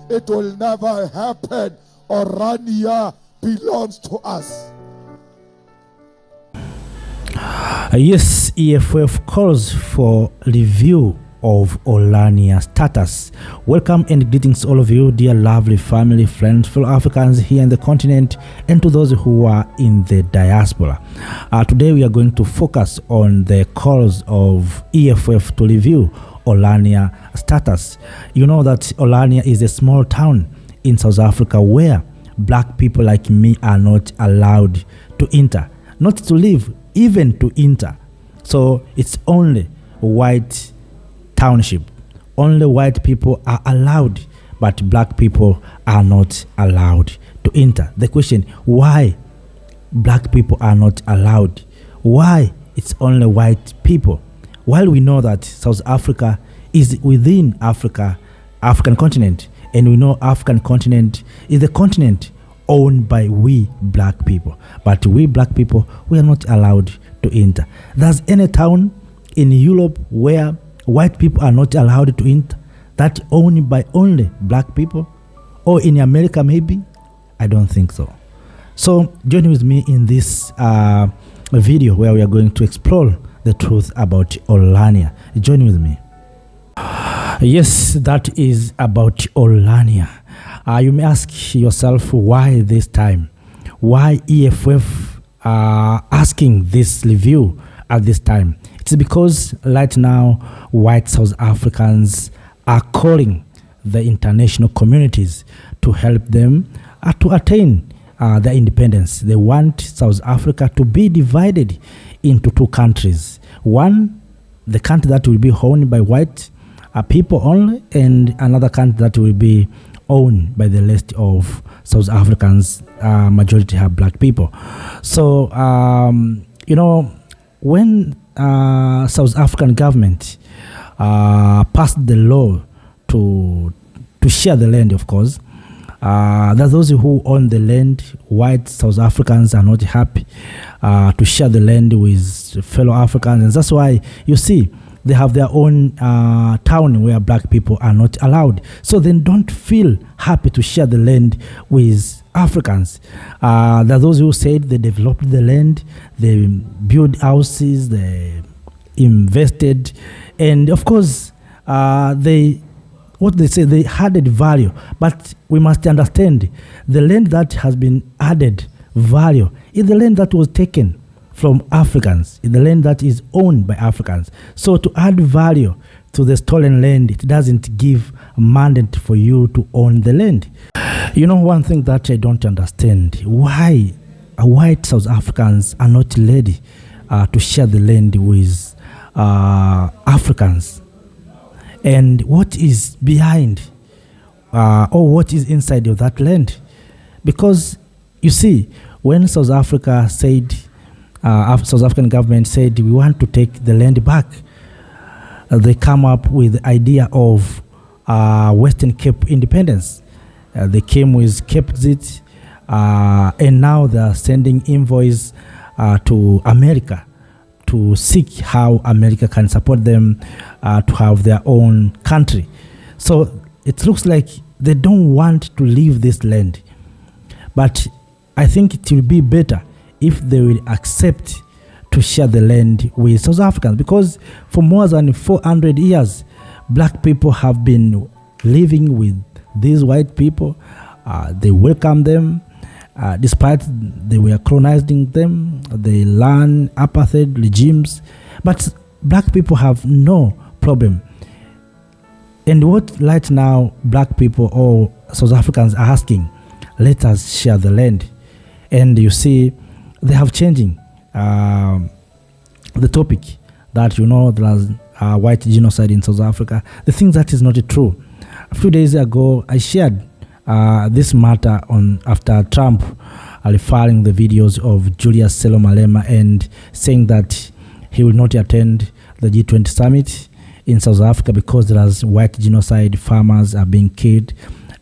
It will never happen. Orania belongs to us. Yes, EFF calls for review of Orania status. Welcome and greetings all of you, dear lovely family, friends, fellow Africans here in the continent, and to those who are in the diaspora. Today we are going to focus on the calls of EFF to review Orania status. You know that Orania is a small town in South Africa where black people like me are not allowed to enter, not to live, even to enter. So it's only white township. Only white people are allowed, but black people are not allowed to enter. The question, why black people are not allowed? Why it's only white people? While we know that South Africa is within African continent, and we know African continent is the continent owned by we black people, but we black people, we are not allowed to enter. There's any town in Europe where white people are not allowed to enter, that owned by only black people? Or in America maybe? I don't think so. So join with me in this video where we are going to explore the truth about Orania. Join with me. Yes, that is about Orania. You may ask yourself, why this time? Why EFF asking this review at this time? It's because right now white South Africans are calling the international communities to help them to attain their independence. They want South Africa to be divided into two countries. One, the country that will be owned by white people only, and another country that will be owned by the rest of South Africans, majority have black people. So, you know, when South African government passed the law to share the land, of course, there are those who own the land. White South Africans are not happy to share the land with fellow Africans, and that's why you see they have their own town where black people are not allowed. So they don't feel happy to share the land with Africans. There are those who said they developed the land, they built houses, they invested, and of course, they added value. But we must understand the land that has been added value is the land that was taken from Africans, in the land that is owned by Africans. So to add value to the stolen land, it doesn't give a mandate for you to own the land. You know, one thing that I don't understand, why white South Africans are not ready to share the land with Africans, and what is behind or what is inside of that land. Because you see, when South Africa said, South African government said we want to take the land back, they come up with the idea of Western Cape independence. They came with Capexit, and now they are sending invoice to America to seek how America can support them to have their own country. So it looks like they don't want to leave this land. But I think it will be better if they will accept to share the land with South Africans, because for more than 400 years, black people have been living with these white people. They welcome them, despite they were colonizing them. They learn apartheid regimes, but black people have no problem. And what right now black people or South Africans are asking, let us share the land. And you see, they have changing the topic that, you know, there's white genocide in South Africa. The thing that is not true. A few days ago, I shared this matter after Trump referring the videos of Julius Selo Malema and saying that he will not attend the G20 summit in South Africa because there's white genocide, farmers are being killed.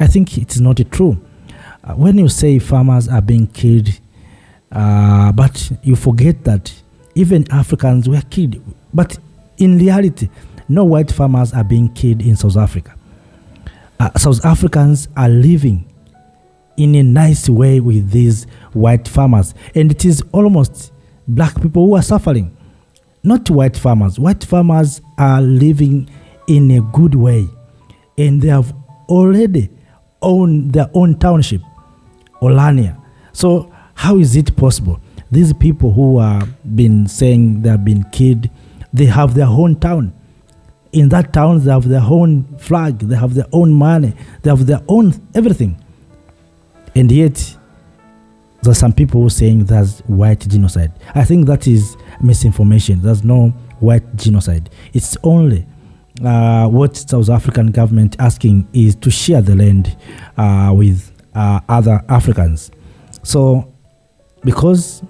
I think it's not true. When you say farmers are being killed, but you forget that even Africans were killed. But in reality, no white farmers are being killed in South Africa. South Africans are living in a nice way with these white farmers, and it is almost black people who are suffering, not white farmers. White farmers are living in a good way, and they have already owned their own township, Orania. So how is it possible? These people who are been saying they have been killed, they have their own town. In that town, they have their own flag, they have their own money, they have their own everything. And yet, there are some people who are saying there's white genocide. I think that is misinformation. There's no white genocide. It's only what South African government asking is to share the land with other Africans. So, because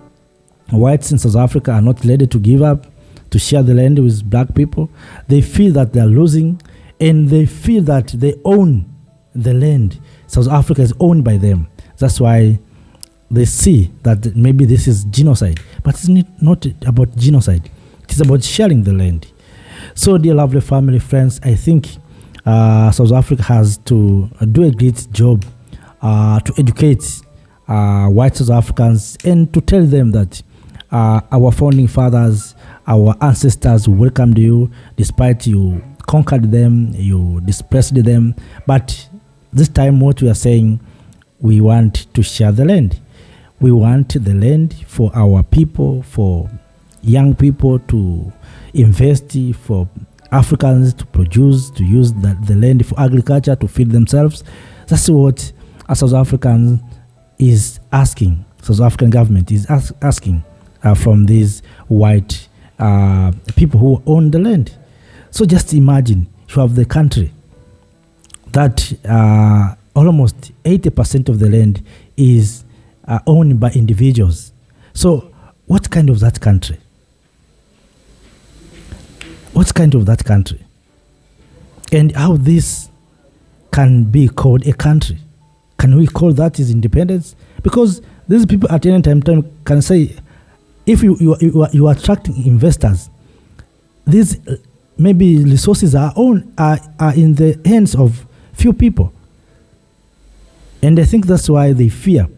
whites in South Africa are not ready to give up, to share the land with black people, they feel that they are losing, and they feel that they own the land. South Africa is owned by them. That's why they see that maybe this is genocide. But it's not about genocide. It is about sharing the land. So, dear lovely family, friends, I think South Africa has to do a great job to educate white South Africans and to tell them that our founding fathers, our ancestors welcomed you despite you conquered them, you displaced them. But this time what we are saying, we want to share the land. We want the land for our people, for young people to invest, for Africans to produce, to use the land for agriculture, to feed themselves. That's what a South African is asking. South African government is asking from these white people who own the land. So just imagine you have the country that almost 80% of the land is owned by individuals. So what kind of that country? What kind of that country? And how this can be called a country? Can we call that is independence? Because these people at any time can say, if you are attracting investors, these maybe resources are in the hands of few people. And I think that's why they fear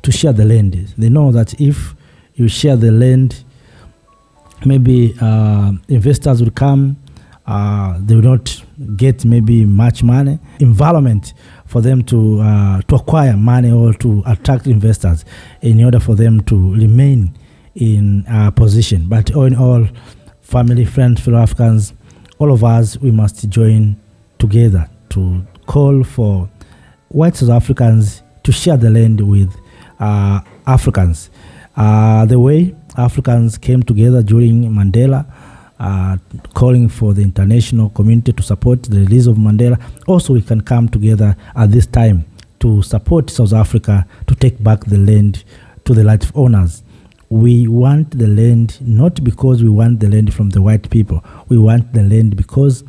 to share the land. They know that if you share the land, maybe investors will come, they will not get maybe much money, environment for them to acquire money or to attract investors in order for them to remain in position. But all in all, family, friends, fellow Africans, all of us, we must join together to call for white South Africans to share the land with Africans. The way Africans came together during Mandela, calling for the international community to support the release of Mandela. Also, we can come together at this time to support South Africa to take back the land to the rightful owners. We want the land not because we want the land from the white people. We want the land because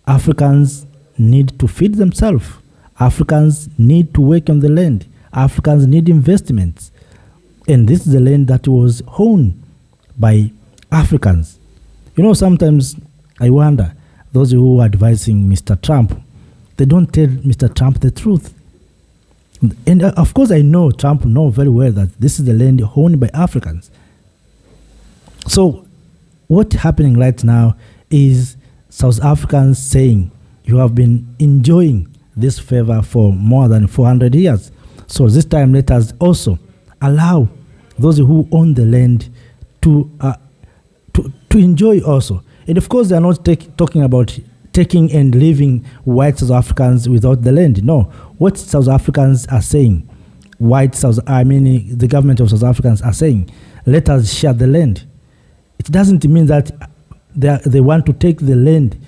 Africans need to feed themselves. Africans need to work on the land. Africans need investments. And this is the land that was owned by Africans. You know, sometimes I wonder, those who are advising Mr. Trump, they don't tell Mr. Trump the truth. And of course, I know Trump knows very well that this is the land owned by Africans. So what's happening right now is South Africans saying, you have been enjoying this favor for more than 400 years. So this time, let us also allow those who own the land to enjoy also. And of course, they are not talking about taking and leaving white South Africans without the land. No, what South Africans are saying, the government of South Africans are saying, let us share the land. It doesn't mean that they want to take the land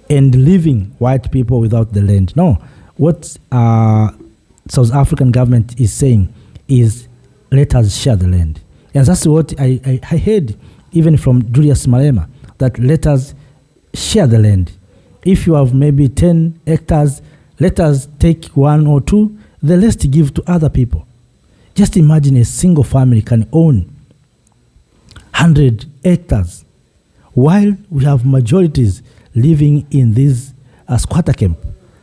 and leaving white people without the land. No, what South African government is saying is, let us share the land. And that's what I heard even from Julius Malema, that let us share the land. If you have maybe 10 hectares, let us take 1 or 2, the rest give to other people. Just imagine a single family can own 100 hectares, while we have majorities living in this squatter camp.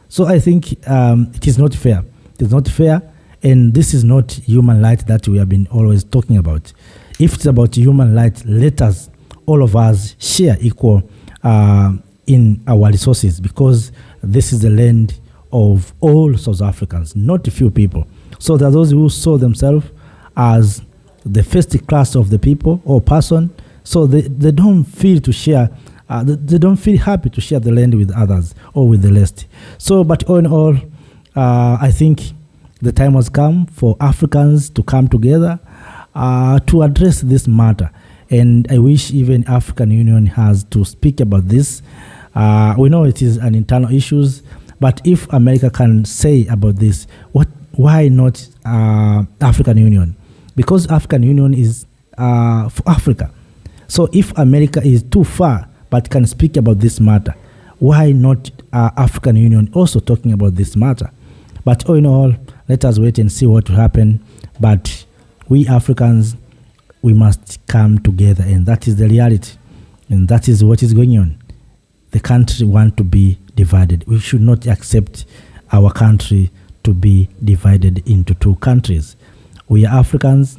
So I think it is not fair. It is not fair, and this is not human rights that we have been always talking about. If it's about human rights, let us, all of us, share equal in our resources, because this is the land of all South Africans, not a few people. So there are those who saw themselves as the first class of the people or person, so they don't feel to share, they don't feel happy to share the land with others or with the rest. So, but all in all, I think the time has come for Africans to come together to address this matter. And I wish even African Union has to speak about this. We know it is an internal issues, but if America can say about this, why not African Union? Because African Union is for Africa. So if America is too far but can speak about this matter, why not African Union also talking about this matter? But all in all, let us wait and see what will happen. But we Africans, we must come together, and that is the reality, and that is what is going on. The country want to be divided. We should not accept our country to be divided into two countries. We are Africans.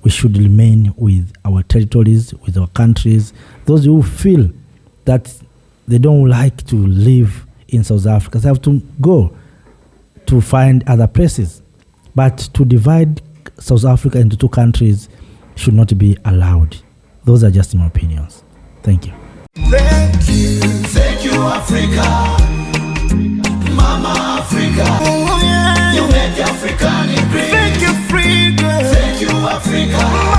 We should remain with our territories, with our countries. Those who feel that they don't like to live in South Africa, they have to go to find other places. But to divide South Africa into two countries should not be allowed. Those are just my opinions. Thank you. Thank you, Africa, Mama Africa. Oh, yeah. You make African great. Thank you, Africa. Thank you, Africa.